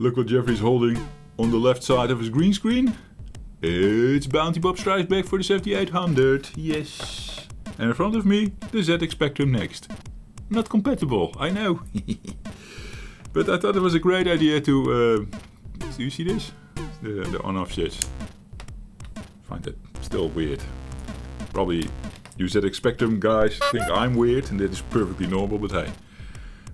Look what Jeffrey's holding on the left side of his green screen. It's Bounty Bob Strikes Back for the 7800, yes. And in front of me, the ZX Spectrum Next. Not compatible, I know. But I thought it was a great idea to... do you see this? The on-off switch. Find that still weird. Probably you ZX Spectrum guys think I'm weird, and that is perfectly normal, but hey.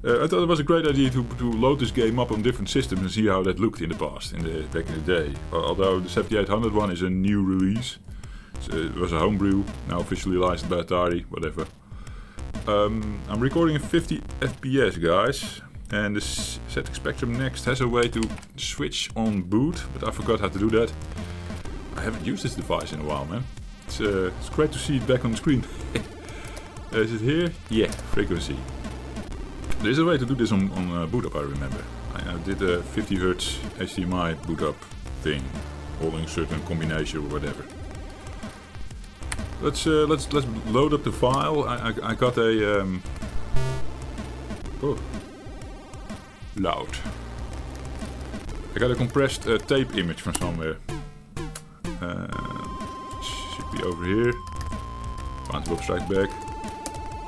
I thought it was a great idea to load this game up on different systems and see how that looked in the past, back in the day. Although the 7800 one is a new release. It was a homebrew, now officially licensed by Atari, whatever. I'm recording in 50 FPS, guys. And the ZX Spectrum Next has a way to switch on boot, but I forgot how to do that. I haven't used this device in a while, man. It's great to see it back on the screen. Is it here? Yeah, frequency. There is a way to do this on boot up, I remember. I did a 50 Hz HDMI boot up thing, holding a certain combination or whatever. Let's load up the file. I got a loud. I got a compressed tape image from somewhere. Should be over here. Bounty Bob Strikes Back.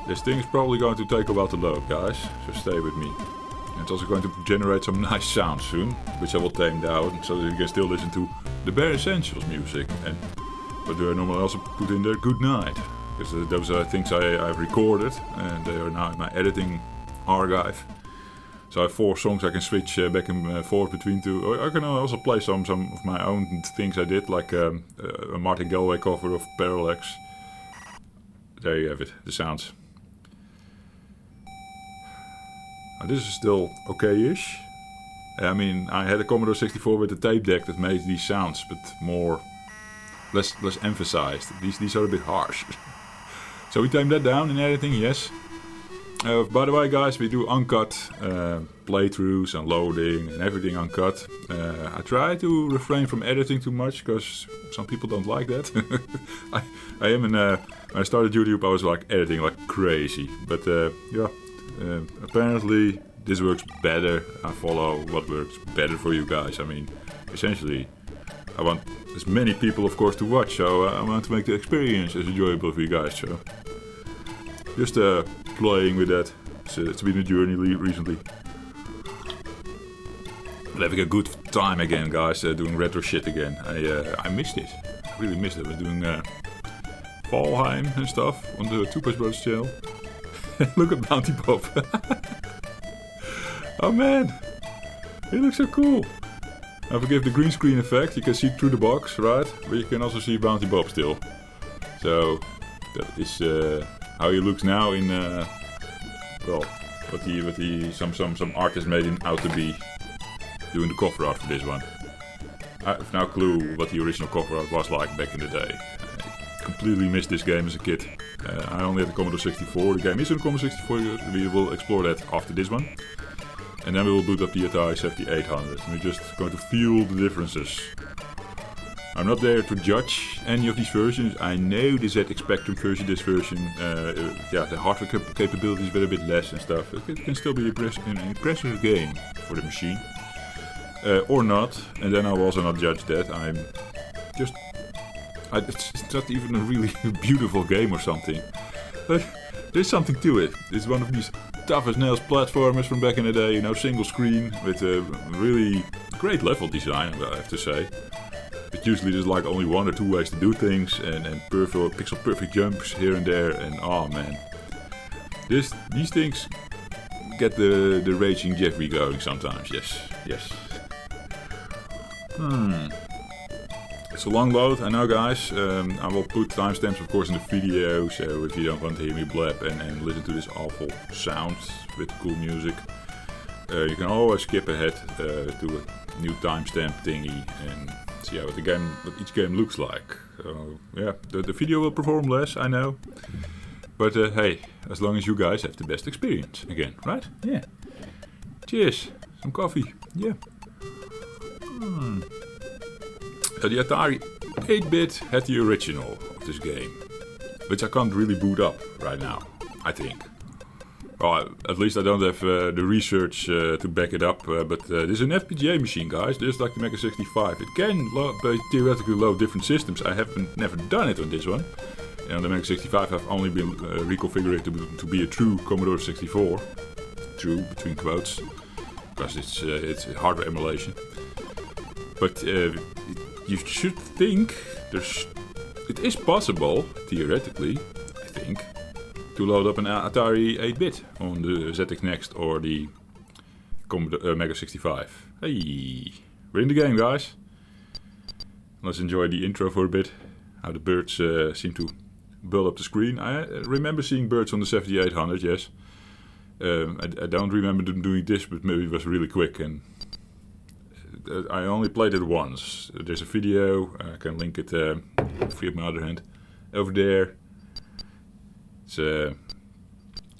This thing is probably going to take a while to load, guys, so stay with me. And it's also going to generate some nice sounds soon, which I will tame down, so that you can still listen to the bare essentials music. But do I normally also put in there good night, because those are things I've recorded, and they are now in my editing archive. So I have 4 songs I can switch back and forth between two. Or I can also play some of my own things I did, like a Martin Galway cover of Parallax. There you have it, the sounds. Now, this is still okay-ish. I mean, I had a Commodore 64 with a tape deck that made these sounds, but less emphasized. These are a bit harsh. So we tamed that down in editing, yes. By the way, guys, we do uncut playthroughs and loading and everything uncut. I try to refrain from editing too much because some people don't like that. When I started YouTube, I was like editing like crazy. But apparently this works better. I follow what works better for you guys. I mean, essentially, I want as many people, of course, to watch. So I want to make the experience as enjoyable for you guys. So just playing with that. It's been a journey recently. But having a good time again, guys. Doing retro shit again. I missed it. I really missed it. I was doing Valheim and stuff on the Two Push Brothers channel. Look at Bounty Bob. Oh man, he looks so cool. Now forgive the green screen effect. You can see through the box, right? But you can also see Bounty Bob still. So that is how he looks now in what some artist made him out to be doing the cover art for this one. I have no clue what the original cover art was like back in the day. I completely missed this game as a kid. I only had the Commodore 64. The game is on the Commodore 64. We will explore that after this one. And then we will boot up the Atari 7800. And we're just going to feel the differences. I'm not there to judge any of these versions. I know the ZX Spectrum version, this version, the hardware capabilities were a bit less and stuff. It can still be an impressive game for the machine. Or not. And then I will also not judge that. It's not even a really beautiful game or something. But there's something to it. It's one of these tough as nails platformers from back in the day, single screen with a really great level design, I have to say. But usually there's like only 1 or 2 ways to do things and pixel perfect jumps here and there, and oh man. These things get the raging Jeffrey going sometimes, yes. It's a long load, I know, guys. I will put timestamps, of course, in the video, so if you don't want to hear me blab and listen to this awful sound with cool music, you can always skip ahead to a new timestamp thingy and see what each game looks like. The video will perform less, I know, but hey, as long as you guys have the best experience again, right? Yeah. Cheers. Some coffee. Yeah. The Atari 8-bit had the original of this game, which I can't really boot up right now, I think. Well, at least I don't have the research to back it up, but this is an FPGA machine, guys, just like the Mega 65. It can theoretically load different systems. I haven't never done it on this one. And on the Mega 65 I've only been reconfigured to be a true Commodore 64. True, between quotes, because it's hardware emulation. But you should think it is possible, theoretically, I think, to load up an Atari 8-bit on the ZX Next or the Commodore Mega 65. Hey, we're in the game, guys. Let's enjoy the intro for a bit. How the birds seem to build up the screen. I remember seeing birds on the 7800, yes. I don't remember them doing this, but maybe it was really quick, and I only played it once. There's a video, I can link it free of my other hand, over there. It's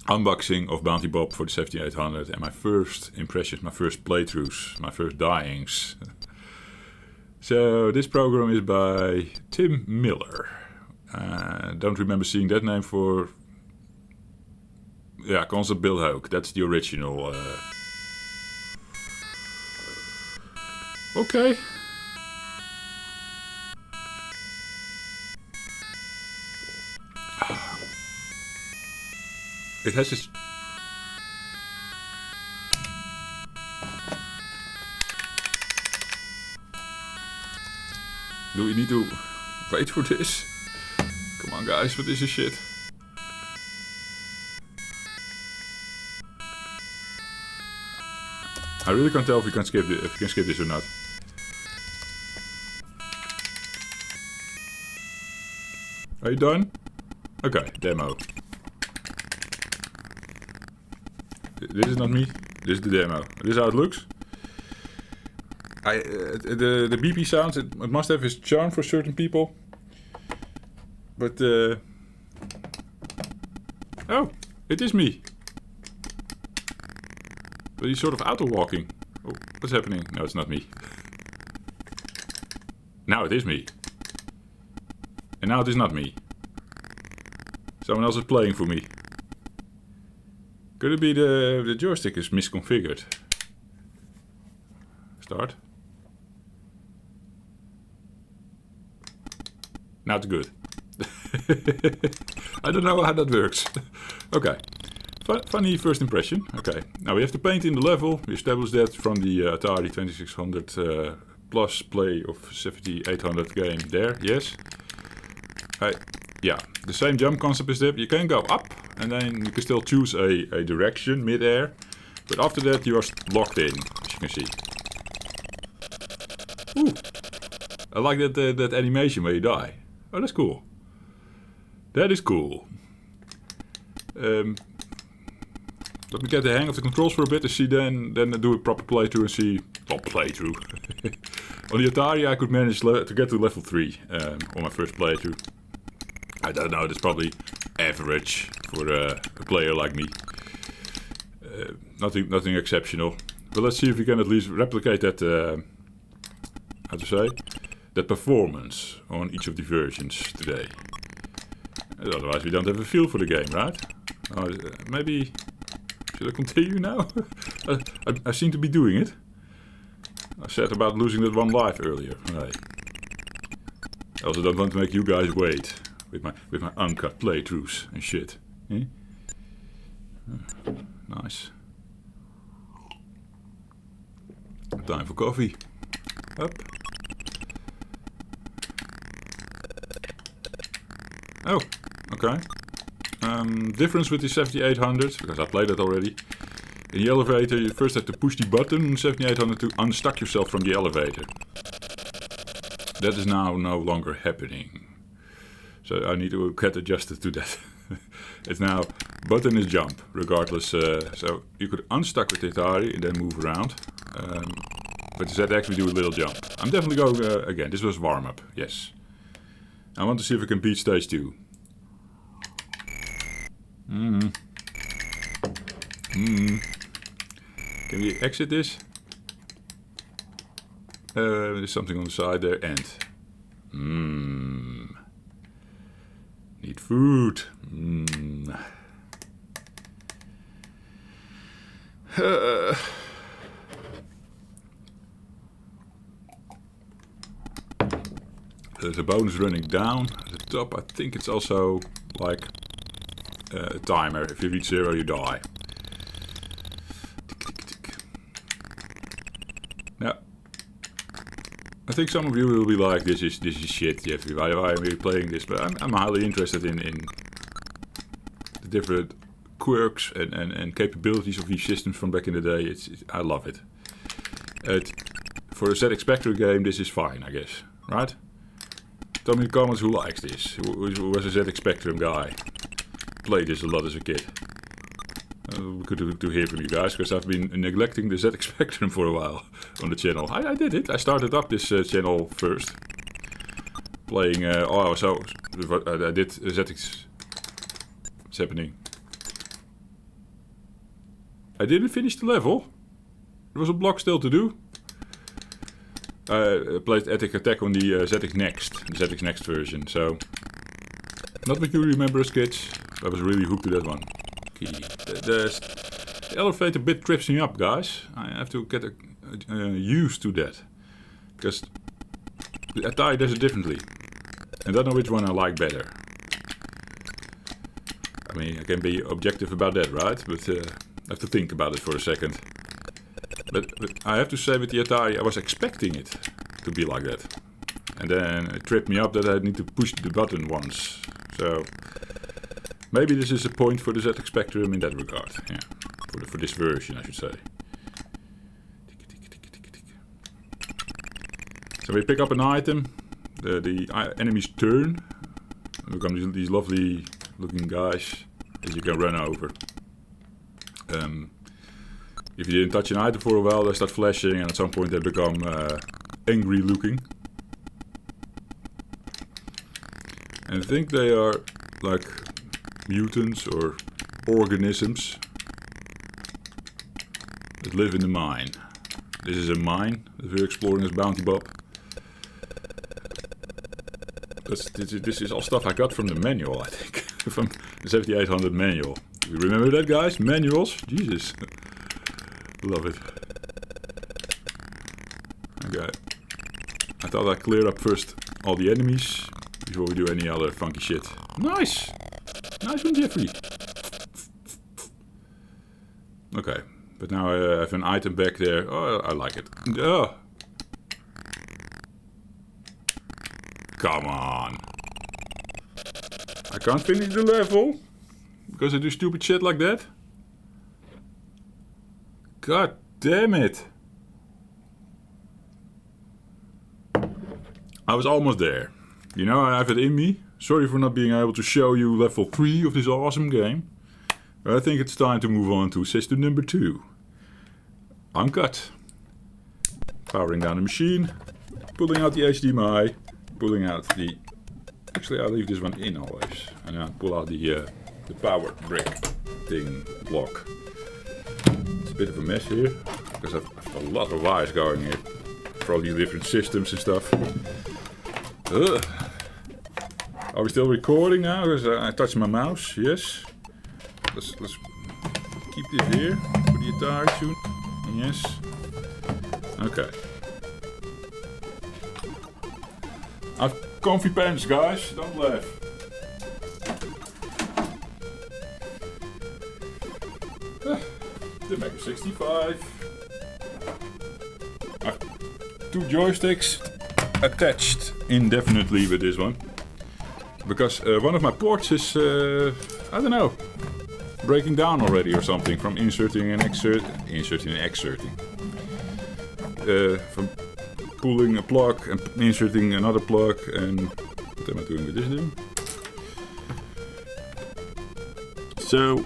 unboxing of Bounty Bob for the 7800 and my first impressions, my first playthroughs, my first dyings. So this program is by Tim Miller. Don't remember seeing that name for... Yeah, Constant Bill Hoke, that's the original. Okay. It has this... Do we need to wait for this? Come on, guys, what is this shit? I really can't tell if we can skip this or not. Are you done? Okay, demo. This is not me. This is the demo. This is how it looks. The BP sounds, it must have its charm for certain people. But oh, it is me. But he's sort of auto-walking. Oh, what's happening? No, it's not me. Now it is me. And now it is not me. Someone else is playing for me. Could it be the joystick is misconfigured? Start. Now it's good. I don't know how that works. Okay. Funny first impression. Okay. Now we have to paint in the level. We established that from the Atari 2600 Plus play of 7800 game there. Yes. Yeah. The same jump concept is there. You can go up and then you can still choose a direction mid-air. But after that you are locked in, as you can see. Ooh. I like that animation where you die. Oh, that's cool. That is cool. Let me get the hang of the controls for a bit and see then do a proper playthrough and see... Oh, playthrough. On the Atari I could manage to get to level 3 on my first playthrough. I don't know, that's probably average for a player like me. Nothing exceptional. But let's see if we can at least replicate that... how to say? That performance on each of the versions today. Otherwise we don't have a feel for the game, right? Maybe... Should I continue now? I seem to be doing it. I said about losing that one life earlier. Right. I also don't want to make you guys wait with my uncut playthroughs and shit. Eh? Nice. Time for coffee. Up. Oh, okay. Difference with the 7800, because I played that already. In the elevator, you first have to push the button on 7800 to unstuck yourself from the elevator. That is now no longer happening. So I need to get adjusted to that. It's now, button is jump, regardless. So you could unstuck with the Atari and then move around. But the ZX we do a little jump. I'm definitely going again. This was warm up, yes. I want to see if I can beat stage 2. Can we exit this? There's something on the side there. And need food. there's a bonus running down at the top. I think it's also like a timer. If you reach 0, you die. Now, I think some of you will be like, this is shit, Jeffrey. Why am I playing this? But I'm highly interested in the different quirks and capabilities of these systems from back in the day. I love it. For a ZX Spectrum game, this is fine, I guess. Right? Tell me in the comments who likes this. Who was a ZX Spectrum guy. Played this a lot as a kid. Good to hear from you guys, because I've been neglecting the ZX Spectrum for a while on the channel. I did it. I started up this channel first. Playing... I did ZX... What's happening? I didn't finish the level. There was a block still to do. I played Attic Attack on the ZX Next version, so... Not what you remember as kids. I was really hooked to that one. The elevator bit trips me up, guys. I have to get used to that. Because the Atari does it differently. I don't know which one I like better. I mean, I can be objective about that, right? But I have to think about it for a second. But I have to say with the Atari, I was expecting it to be like that. And then it tripped me up that I need to push the button once. So maybe this is a point for the ZX Spectrum in that regard. Yeah, for this version, I should say. So we pick up an item. The enemies turn. And become these lovely looking guys that you can run over. If you didn't touch an item for a while, they start flashing, and at some point they become angry looking. And I think they are like mutants or organisms that live in the mine. This is a mine that we're exploring as Bounty Bob. This is all stuff I got from the manual, I think. From the 7800 manual. You remember that, guys? Manuals? Jesus. Love it. Okay. I thought I'd clear up first all the enemies before we do any other funky shit. Nice! Nice one, Jeffrey. Okay. But now I have an item back there. Oh, I like it. Oh. Come on. I can't finish the level because I do stupid shit like that. God damn it. I was almost there. You know, I have it in me. Sorry for not being able to show you level 3 of this awesome game. But I think it's time to move on to system number 2. Uncut. Powering down the machine. Pulling out the HDMI. Pulling out the... Actually, I'll leave this one in always. And then I'll pull out the power brick thing block. It's a bit of a mess here. Because I've a lot of wires going here. For all these different systems and stuff. Ugh. Are we still recording now? Because I touched my mouse. Yes. Let's keep this here for the Atari soon. Yes. Okay. I've comfy pants, guys. Don't laugh. The Mega 65. I've 2 joysticks attached indefinitely with this one. Because one of my ports is, I don't know, breaking down already or something from inserting and exerting. From pulling a plug and inserting another plug, and what am I doing with this thing? So,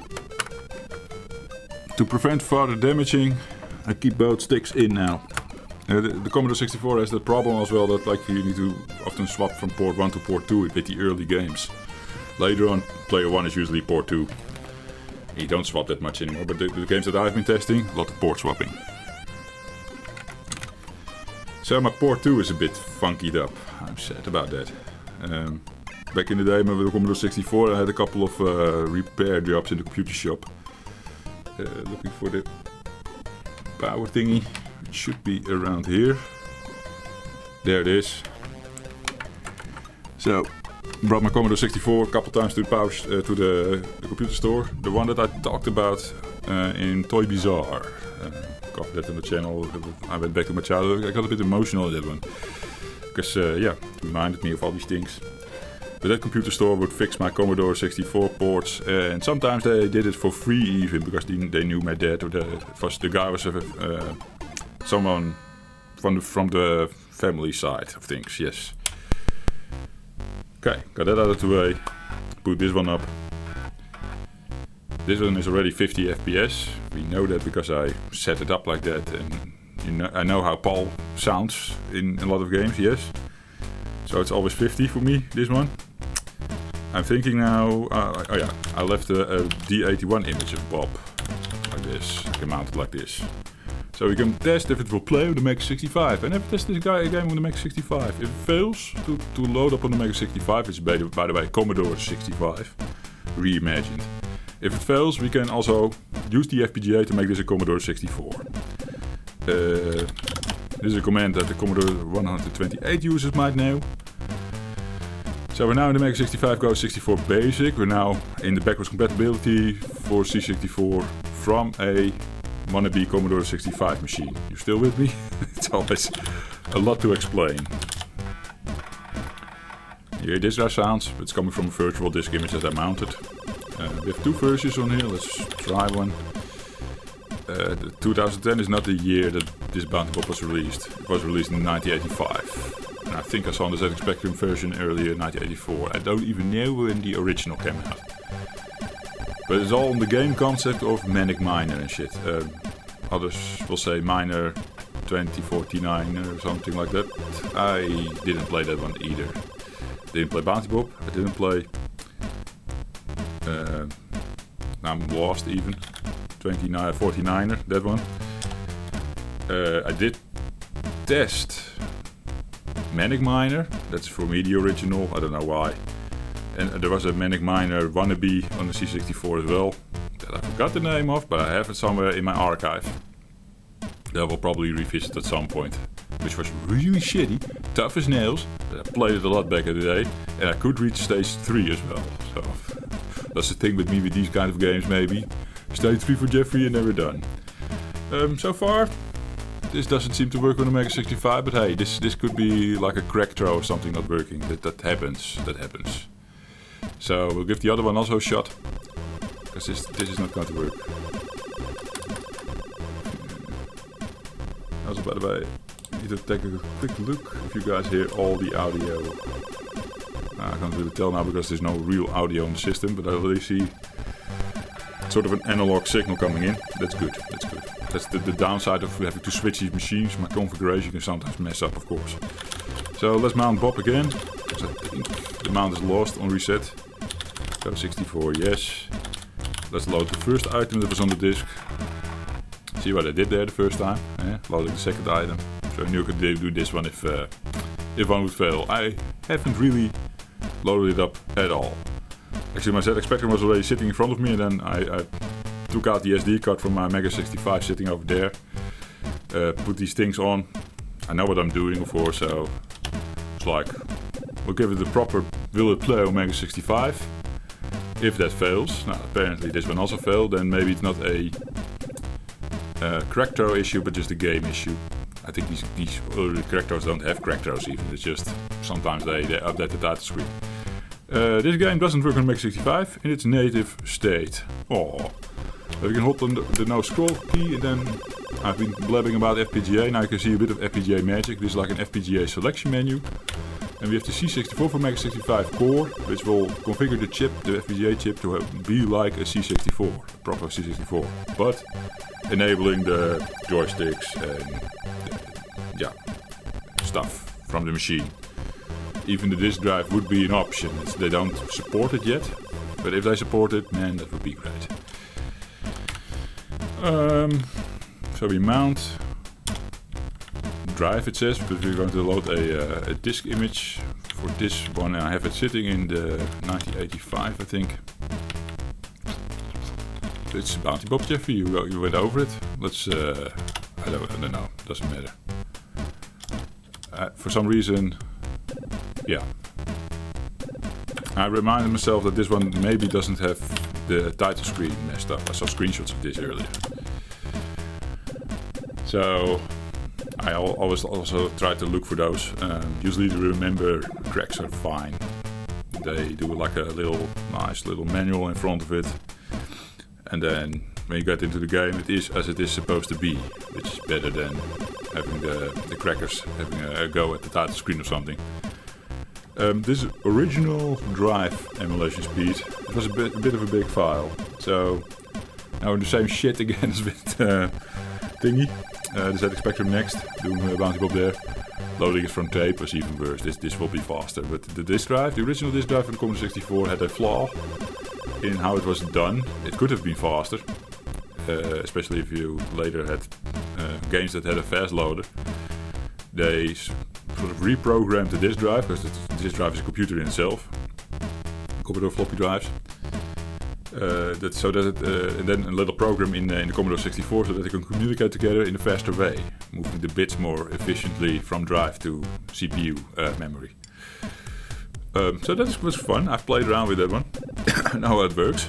to prevent further damaging, I keep both sticks in now. The Commodore 64 has that problem as well, that like you need to often swap from port 1 to port 2 with the early games. Later on, player 1 is usually port 2. You don't swap that much anymore, but the games that I've been testing, a lot of port swapping. So my port 2 is a bit funkied up. I'm sad about that. Back in the day with the Commodore 64, I had a couple of repair jobs in the computer shop. Looking for the power thingy. It should be around here. There it is. So, brought my Commodore 64 a couple times to the computer store. The one that I talked about in Toy Bazaar. Covered that on the channel. I went back to my childhood. I got a bit emotional at that one. Because, it reminded me of all these things. But that computer store would fix my Commodore 64 ports, and sometimes they did it for free even, because they knew my dad, or the guy was someone from the family side of things, yes. Okay, got that out of the way, put this one up. This one is already 50 FPS, we know that because I set it up like that, and I know how PAL sounds in a lot of games, yes. So it's always 50 for me, this one. I'm thinking now, I left a D81 image of Bob, like this. I can mount it like this. So we can test if it will play with the Mega 65. I never tested this game on the Mega 65. If it fails to load up on the Mega 65, it's by the way Commodore 65, reimagined. If it fails, we can also use the FPGA to make this a Commodore 64. This is a command that the Commodore 128 users might know. So we're now in the Mega 65 Go 64 Basic. We're now in the backwards compatibility for C64 from a wannabe Commodore 65 machine. You still with me? It's always a lot to explain. You hear this sounds, but it's coming from a virtual disk image that I mounted. We have two versions on here, let's try one. 2010 is not the year that this Bounty Bob was released. It was released in 1985. And I think I saw the ZX Spectrum version earlier in 1984. I don't even know when the original came out. But it's all on the game concept of Manic Miner and shit. Others will say Miner 2049 or something like that. I didn't play that one either. Didn't play Bounty Bob. I didn't play... I'm lost even. 49er, that one. I did test Manic Miner, that's for me the original, I don't know why. And there was a Manic Miner wannabe on the C64 as well, that I forgot the name of, but I have it somewhere in my archive. That I will probably revisit at some point. Which was really shitty, tough as nails, but I played it a lot back in the day, and I could reach stage 3 as well. So that's the thing with me with these kind of games maybe. Stage 3 for Jeffrey and never done. So far, this doesn't seem to work on the Mega 65, but hey, this could be like a crack throw or something not working. That happens. So we'll give the other one also a shot, because this is not going to work. Also, by the way, I need to take a quick look if you guys hear all the audio. I can't really tell now because there's no real audio in the system, but I already see sort of an analog signal coming in. That's good. That's the downside of having to switch these machines. My configuration can sometimes mess up, of course. So let's mount Bob again, because I think the mount is lost on reset. Go 64, yes. Let's load the first item that was on the disk. See what I did there the first time. Loading the second item. So I knew I could do this one if one would fail. I haven't really loaded it up at all. Actually, my ZX Spectrum was already sitting in front of me, and then I took out the SD card from my Mega 65 sitting over there. Put these things on. I know what I'm doing, of course, so it's like, we'll give it the proper will it play on Mega 65. If that fails, now apparently this one also failed, then maybe it's not a crack throw issue, but just a game issue. I think these early crack throws don't have crack throws even, it's just sometimes they update the title screen. This game doesn't work on Mega 65 in its native state. Oh, we can hold on the no scroll key, and then I've been blabbing about FPGA. Now you can see a bit of FPGA magic. This is like an FPGA selection menu. And we have the C64 for Mega 65 core, which will configure the chip, the FPGA chip, to be like a C64, a proper C64, but enabling the joysticks and stuff from the machine. Even the disk drive would be an option. They don't support it yet, but if they support it, man, that would be great. So we mount drive, it says, because we're going to load a disk image for this one. I have it sitting in the 1985, I think. It's Bounty Bob, Jeffrey. You went over it. Let's. I don't know. Doesn't matter. For some reason, yeah. I reminded myself that this one maybe doesn't have the title screen messed up. I saw screenshots of this earlier. So I always also try to look for those. Usually the remember cracks are fine. They do like a nice little manual in front of it. And then when you get into the game, it is as it is supposed to be, which is better than having the crackers having a go at the title screen or something. This original drive emulation speed, it was a bit of a big file. So now we're the same shit again as with Thingy. The ZX Spectrum Next, doing Bounty Bob there. Loading it from tape was even worse. This will be faster. But the disk drive, the original disk drive for the Commodore 64 had a flaw in how it was done. It could have been faster, especially if you later had games that had a fast loader. They sort of reprogrammed the disk drive, because the disk drive is a computer in itself. Commodore floppy drives. And then a little program in the Commodore 64 so that they can communicate together in a faster way, moving the bits more efficiently from drive to CPU memory. So that was fun. I've played around with that one. I know how it works.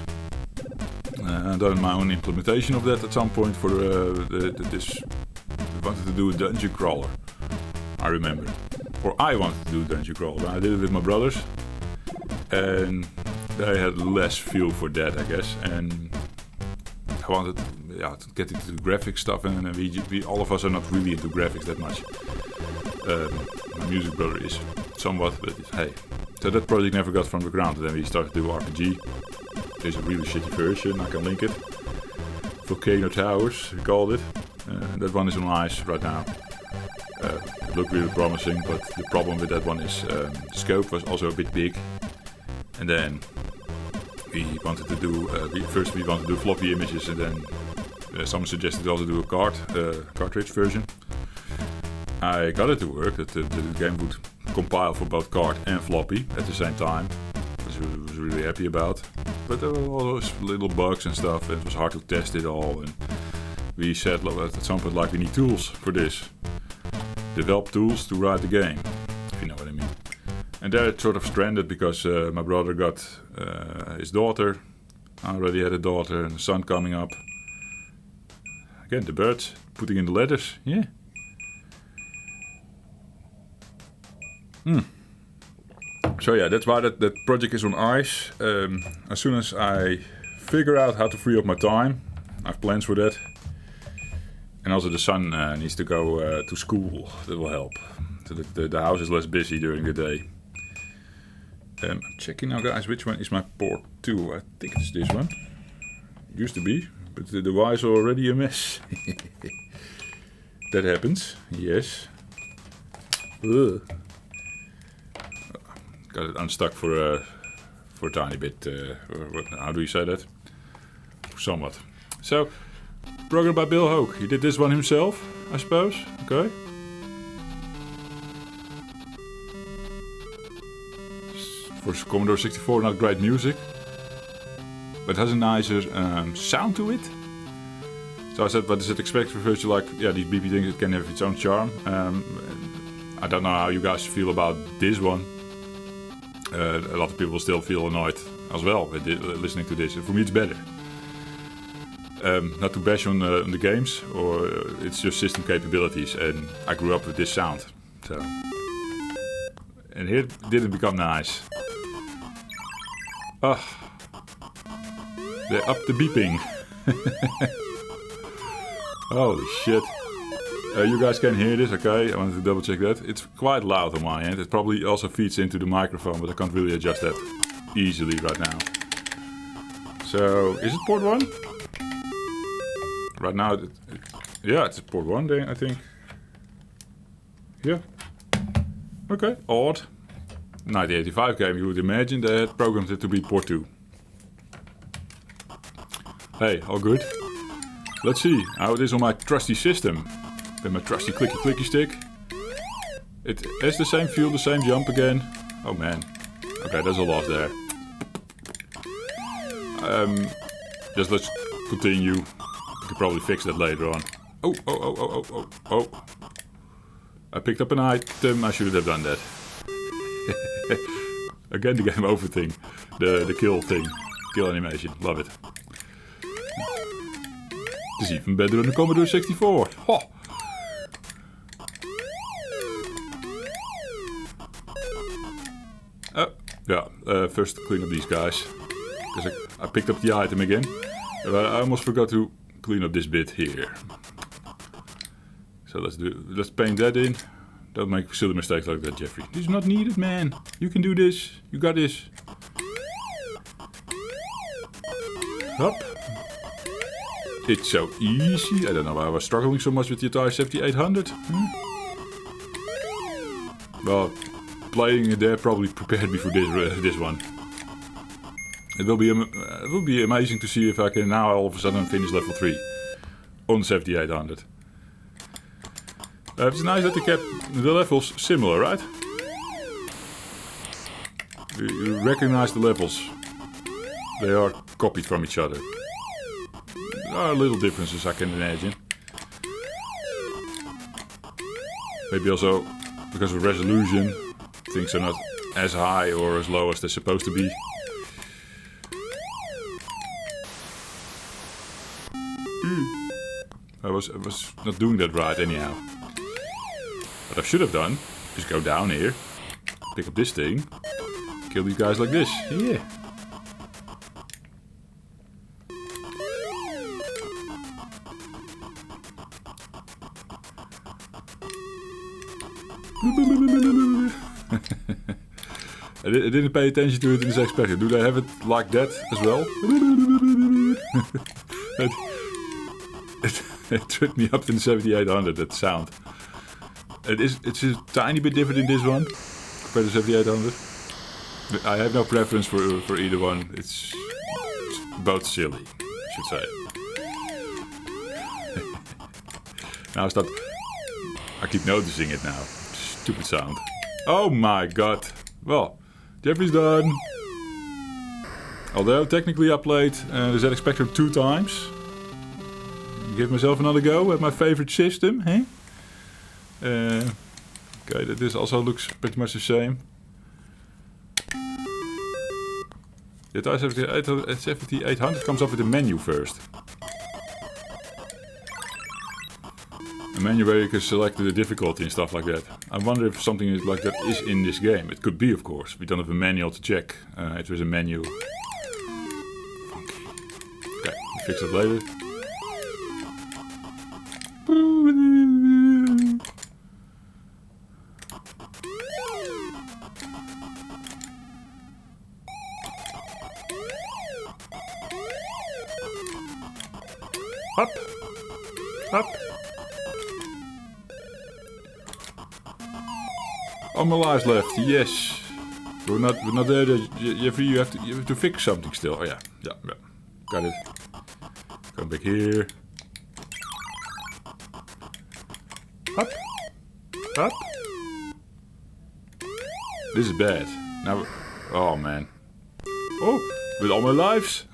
I've done my own implementation of that at some point for this. I wanted to do a dungeon crawler, I remember. Or I wanted to do a dungeon crawler. I did it with my brothers. And they had less feel for that, I guess, and I wanted to get into the graphics stuff, and we all of us are not really into graphics that much. My music brother is somewhat, but hey. So that project never got from the ground, and then we started to do RPG. There's a really shitty version, I can link it. Volcano Towers, we called it. That one is on ice right now. It looked really promising, but the problem with that one is the scope was also a bit big. And then we wanted to do floppy images, and then someone suggested also do a cartridge version. I got it to work, that the game would compile for both card and floppy at the same time, which I was really happy about. But there were all those little bugs and stuff, and it was hard to test it all. And we said at some point, like, we need tools for this. Develop tools to write the game, if you know what I mean. And there it sort of stranded because my brother got his daughter. I already had a daughter and a son coming up. Again, the birds putting in the letters, yeah. So yeah, that's why that project is on ice. As soon as I figure out how to free up my time, I have plans for that. And also the son needs to go to school, that will help. So that the house is less busy during the day. I'm checking now, guys, which one is my port 2. I think it's this one. Used to be, but the device is already a mess. That happens, yes. Ugh. Got it unstuck for a tiny bit. How do you say that? Somewhat. So, programmed by Bill Hoke. He did this one himself, I suppose. Okay. For Commodore 64, not great music, but it has a nicer sound to it. So I said, what does it expect for virtual? Like, yeah, these BP things, it can have its own charm. I don't know how you guys feel about this one. A lot of people still feel annoyed as well with listening to this. For me, it's better. Not to bash on the games, or it's just system capabilities, and I grew up with this sound. So, and here it didn't become nice. They upped the beeping. Holy shit. You guys can hear this, okay? I wanted to double check that. It's quite loud on my end. It probably also feeds into the microphone, but I can't really adjust that easily right now. So, is it port 1? Right now, yeah, it's port 1 then, I think. Yeah. Okay, odd. 1985 game, you would imagine they had programmed it to be port 2. Hey, all good. Let's see how it is on my trusty system. With my trusty clicky stick. It has the same feel, the same jump again. Oh man. Okay, there's a loss there. Just let's continue. We could probably fix that later on. Oh. I picked up an item, I should have done that. Again, the game over thing. The kill thing. Kill animation. Love it. It's even better than the Commodore 64. Ho! Oh, yeah. First clean up these guys. Because I picked up the item again. But I almost forgot to clean up this bit here. So let's paint that in. Don't make silly mistakes like that, Jeffrey. This is not needed, man. You can do this. You got this. Up. It's so easy. I don't know why I was struggling so much with the Atari 7800. Well, playing it there probably prepared me for this one. It will be amazing to see if I can now all of a sudden finish level 3 on 7800. It's nice that they kept the levels similar, right? You recognize the levels. They are copied from each other. There are little differences, I can imagine. Maybe also because of resolution, things are not as high or as low as they're supposed to be. I was not doing that right anyhow. What I should have done is go down here, pick up this thing, kill these guys like this. Yeah. I didn't pay attention to it in this expected. Do they have it like that as well? It tripped me up in the 7800, that sound. It's a tiny bit different in this one compared to 7800. I have no preference for either one. It's both silly, I should say. Now I keep noticing it now. Stupid sound. Oh my god. Well, Jeffrey's done. Although technically I played the ZX Spectrum 2 times. Give myself another go at my favorite system, eh? Okay, this also looks pretty much the same. The Atari 7800 comes up with a menu first. A menu where you can select the difficulty and stuff like that. I wonder if something like that is in this game. It could be, of course. We don't have a manual to check if there's a menu. Funky. Okay, we'll fix it later. Up, up. All my lives left. Yes, we're not there. Jeffrey, you have to fix something still. Oh yeah, got it. Come back here. Up, up. This is bad. Now, oh man. Oh, with all my lives.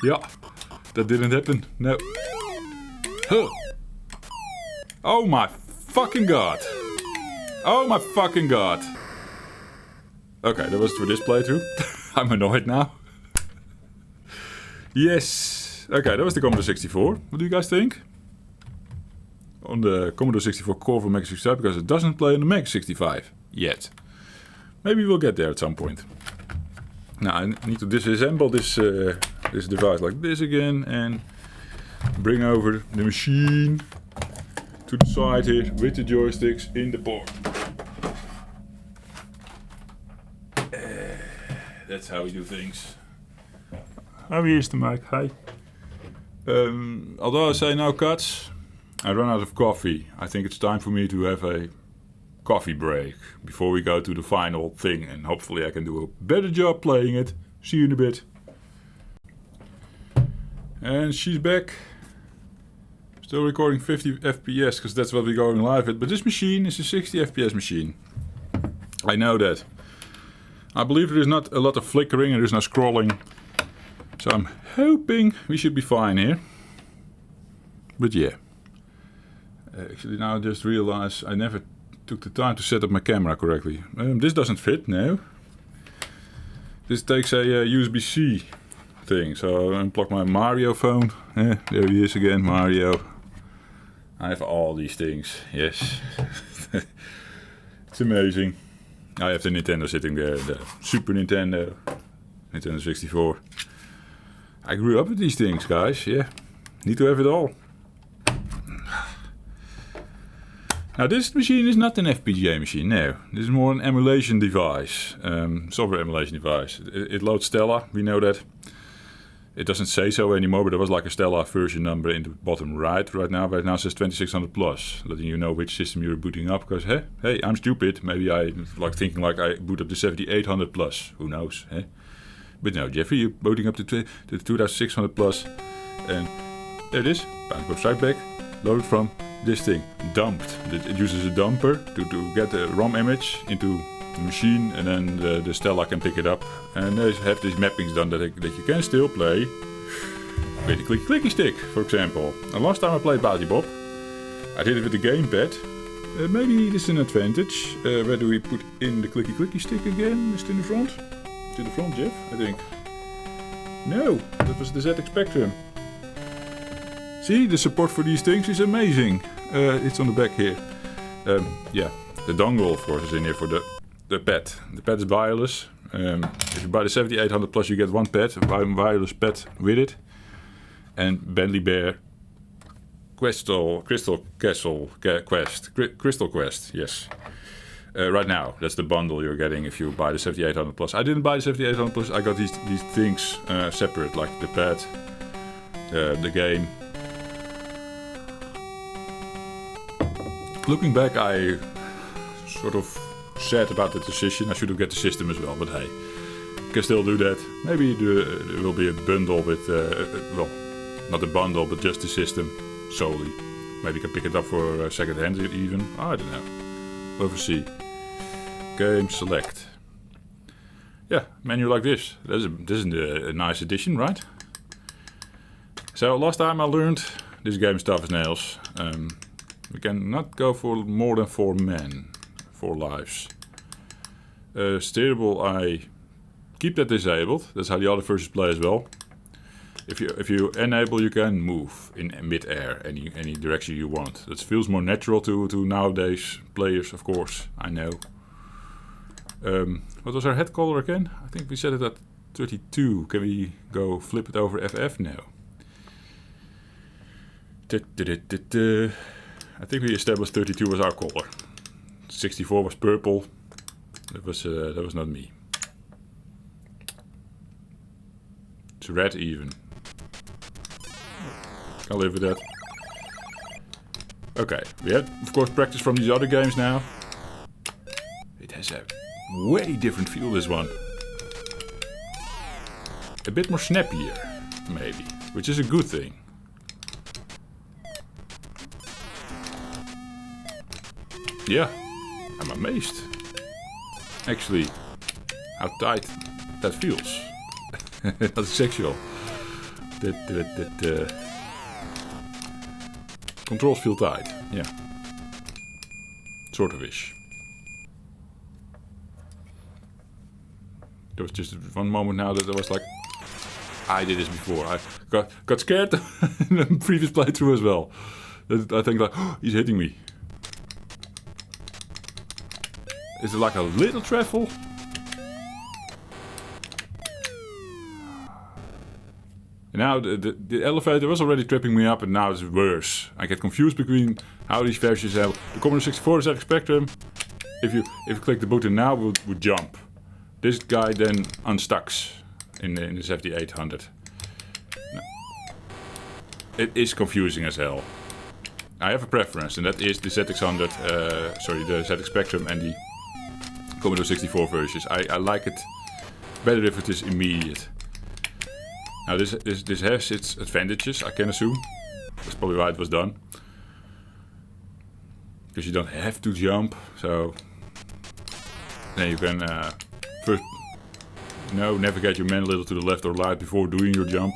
Yeah. That didn't happen. No. Huh. Oh my fucking god. Oh my fucking god. Okay, that was for this playthrough. I'm annoyed now. Yes. Okay, that was the Commodore 64. What do you guys think? On the Commodore 64 core for Mega 65 because it doesn't play on the Mega 65 yet. Maybe we'll get there at some point. Now I need to disassemble this device like this again and bring over the machine to the side here with the joysticks in the port. That's how we do things. Oh, here's the mic. Hi. Although I say no cuts, I run out of coffee. I think it's time for me to have a coffee break before we go to the final thing, and hopefully I can do a better job playing it. See you in a bit. And she's back. Still recording 50 FPS because that's what we're going live at. But this machine is a 60 FPS machine. I know that. I believe there is not a lot of flickering and there is no scrolling. So I'm hoping we should be fine here. But yeah. Actually now I just realized I never took the time to set up my camera correctly. This doesn't fit, no. This takes a USB-C thing, so I unplug my Mario phone. There he is again, Mario. I have all these things, yes. It's amazing. I have the Nintendo sitting there, the Super Nintendo, Nintendo 64. I grew up with these things, guys, yeah. Need to have it all. Now this machine is not an FPGA machine, no. This is more an emulation device, software emulation device. It loads Stella, we know that. It doesn't say so anymore, but there was like a Stella version number in the bottom right now, but it now says 2600 plus, letting you know which system you're booting up, because hey, I'm stupid. Maybe I like thinking like I boot up the 7800 plus, who knows, eh? But no, Jeffrey, you're booting up to the 2600 plus, and there it is, Bounty Strike Back, loaded from this thing, dumped. It uses a dumper to get the ROM image into the machine, and then the Stella can pick it up, and they have these mappings done that you can still play with the clicky stick, for example. And last time I played Bounty Bob, I did it with the gamepad. Maybe this is an advantage. Where do we put in the clicky stick again? Is it in the front? To the front, Jeff, I think. No, that was the ZX Spectrum. See, the support for these things is amazing. It's on the back here. Yeah, the dongle, of course, is in here for the pad. The pad is wireless. If you buy the 7800 plus, you get one pad, a wireless pad with it. And Bentley Bear Crystal Quest, yes. Right now, that's the bundle you're getting if you buy the 7800 plus. I didn't buy the 7800 plus. I got these things separate, like the pad, the game. Looking back, I sort of sad about the decision. I should have got the system as well, but hey, can still do that. Maybe there will be a bundle with, well, not a bundle, but just the system solely. Maybe you can pick it up for second hand even. I don't know. We'll see. Game select. Yeah, menu like this. This is a nice addition, right? So last time I learned this game is tough as nails. We cannot go for more than 4 men, 4 lives. Steerable, I keep that disabled. That's how the other versions play as well. If you enable, you can move in mid-air any direction you want. That feels more natural to nowadays players, of course. I know. What was our head color again? I think we set it at 32. Can we go flip it over FF? No. I think we established 32 was our color. 64 was purple. That was not me. It's red even. I'll live with that. Okay, we have of course practice from these other games now. It has a way different feel, this one. A bit more snappier, maybe, which is a good thing. Yeah, I'm amazed. Actually, how tight that feels. That's sexual. Controls feel tight, yeah. Sort of ish. There was just one moment now that I was like, I did this before. I got scared in the previous playthrough as well. I think like, oh, he's hitting me. Is it like a little trifle? Now the elevator was already tripping me up, and now it's worse. I get confused between how these versions have. The Commodore 64 ZX Spectrum. If you click the button now, would jump. This guy then unstucks in the 7800. No. It is confusing as hell. I have a preference, and that is the ZX100. The ZX Spectrum and the Commodore 64 versions. I like it better if it is immediate. Now this has its advantages, I can assume. That's probably why it was done. Because you don't have to jump, so then you can first navigate your man a little to the left or right before doing your jump.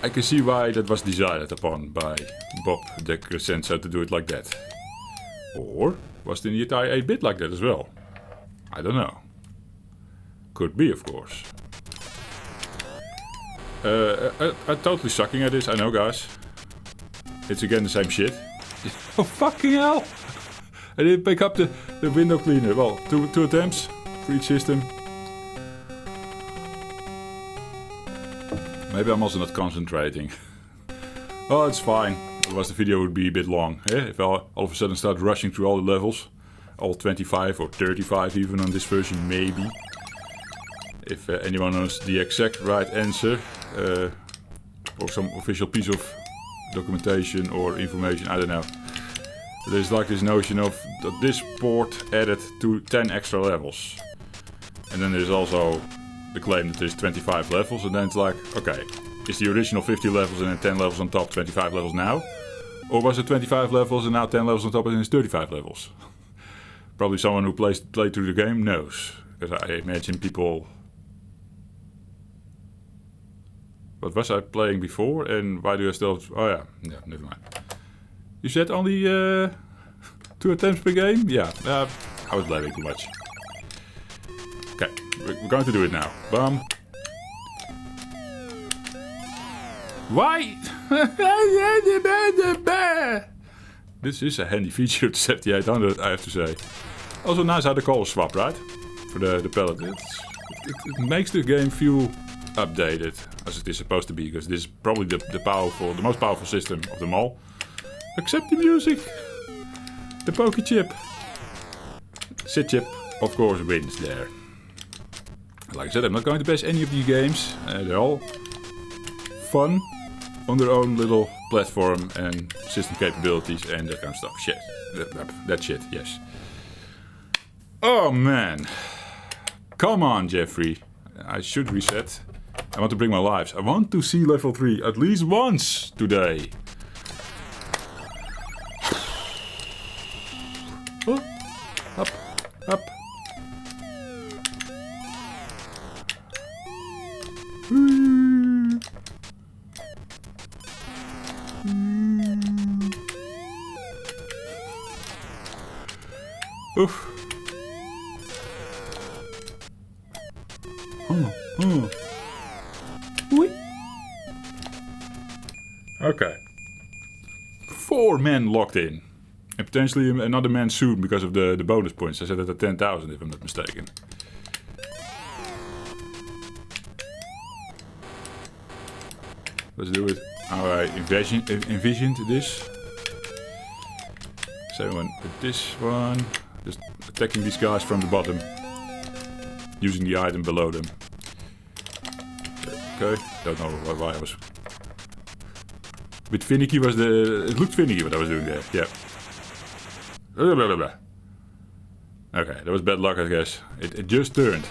I can see why that was decided upon by Bob de Crescenzo to do it like that. Or was it in the Atari 8-bit like that as well? I don't know. could be, of course. I'm totally sucking at this, I know, guys. It's again the same shit. Oh, fucking hell! I didn't pick up the window cleaner. Well, two attempts for each system. Maybe I'm also not concentrating. Oh, it's fine. Otherwise the video would be a bit long. Yeah? If I all of a sudden start rushing through all the levels. All 25 or 35 even on this version, maybe. If anyone knows the exact right answer. Or some official piece of documentation or information, I don't know. There's like this notion of that this port added to 10 extra levels. And then there's also the claim that there's 25 levels, and then it's like, okay, is the original 50 levels and then 10 levels on top 25 levels now? Or was it 25 levels and now 10 levels on top and it's 35 levels? Probably someone who played through the game knows. Because I imagine people... What was I playing before and why do I still... Oh yeah, never mind. You said only 2 attempts per game? Yeah, I was blabbing too much. Okay, we're going to do it now. Bam. Why? This is a handy feature of the 7800, I have to say. Also nice how the colors swap, right? For the palette. It makes the game feel updated, as it is supposed to be, because this is probably the most powerful system of them all. Except the music. The Poké Chip. Sid Chip, of course, wins there. Like I said, I'm not going to bash any of these games. They're all fun on their own little platform and system capabilities and that kind of stuff. Shit. That shit, yes. Oh man. Come on, Jeffrey. I should reset. I want to bring my lives. I want to see level 3 at least once today. Oh, up, up. Oof. Okay. 4 men locked in. And potentially another man soon because of the bonus points. I said it at 10,000 if I'm not mistaken. Let's do it how I envisioned this. Same one with this one. Just attacking these guys from the bottom. Using the item below them. Okay, don't know why I was... A bit finicky was the... It looked finicky what I was doing there, yeah. Okay, that was bad luck, I guess. It just turned.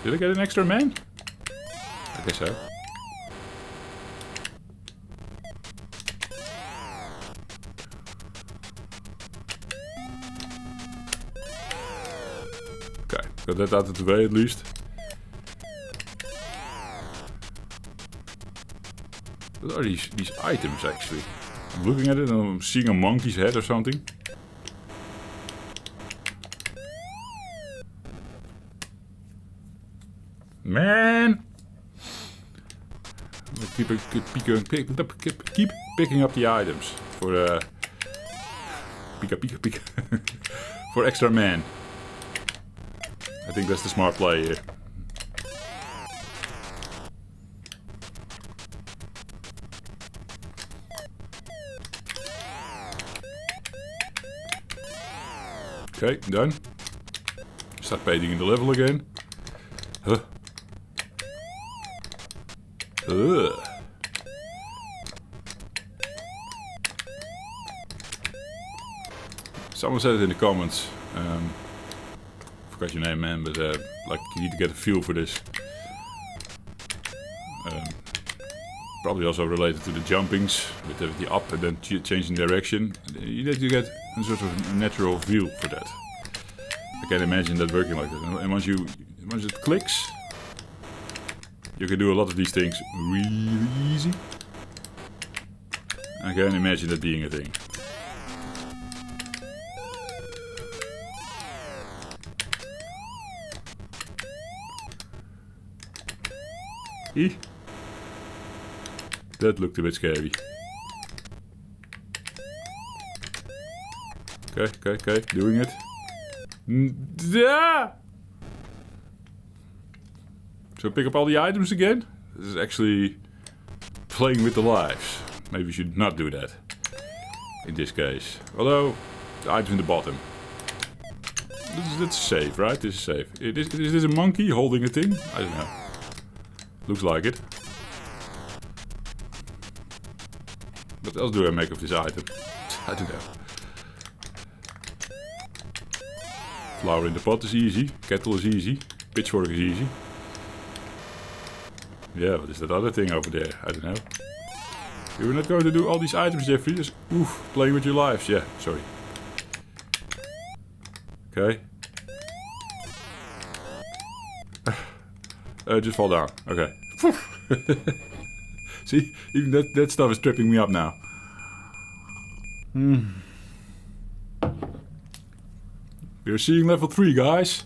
Did I get an extra man? I guess so. Okay, got that out of the way at least. What are these items actually? I'm looking at it and I'm seeing a monkey's head or something. Man! Keep picking up the items for Pika. For extra man. I think that's the smart play here. Okay, done. Start painting in the level again. Huh. Someone said it in the comments. Forgot your name, man, but like you need to get a feel for this. Probably also related to the jumpings with the up and then changing direction. You need to get a sort of natural feel for that. I can imagine that working like that. And once it clicks, you can do a lot of these things really easy. I can imagine that being a thing. That looked a bit scary. Okay, doing it. Yeah! So pick up all the items again? This is actually playing with the lives. Maybe we should not do that. In this case. Although, the items in the bottom. That's safe, right? This is safe. Is this a monkey holding a thing? I don't know. Looks like it. What else do I make of this item? I don't know. Flour in the pot is easy. Kettle is easy. Pitchfork is easy. Yeah, what is that other thing over there? I don't know. You were not going to do all these items, Jeffrey. Just, oof, playing with your lives. Yeah, sorry. Okay. Just fall down. Okay. See, even that stuff is tripping me up now. We're seeing level 3, guys.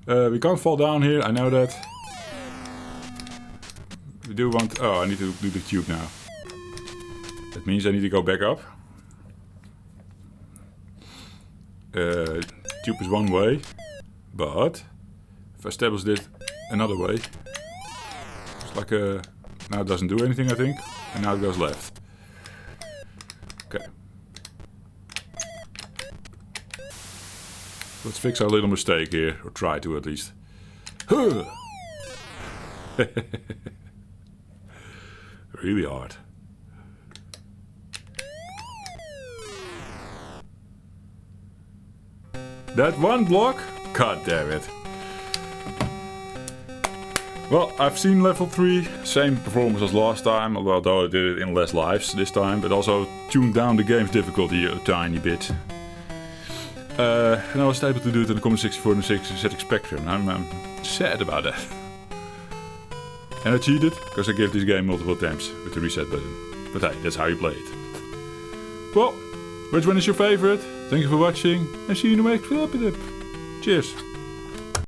We can't fall down here, I know that. We do want... Oh, I need to do the tube now. That means I need to go back up. Tube is one way. But... if I establish it another way... it's like a... now it doesn't do anything, I think. And now it goes left. Okay. Let's fix our little mistake here. Or try to, at least. Really hard. That one block? God damn it. Well, I've seen level 3, same performance as last time, although I did it in less lives this time, but also tuned down the game's difficulty a tiny bit. And I was able to do it on the Commodore 64 and the ZX Spectrum. I'm sad about that. And I cheated, because I gave this game multiple attempts with the reset button. But hey, that's how you play it. Well, which one is your favorite? Thank you for watching, and see you in the next video. Cheers!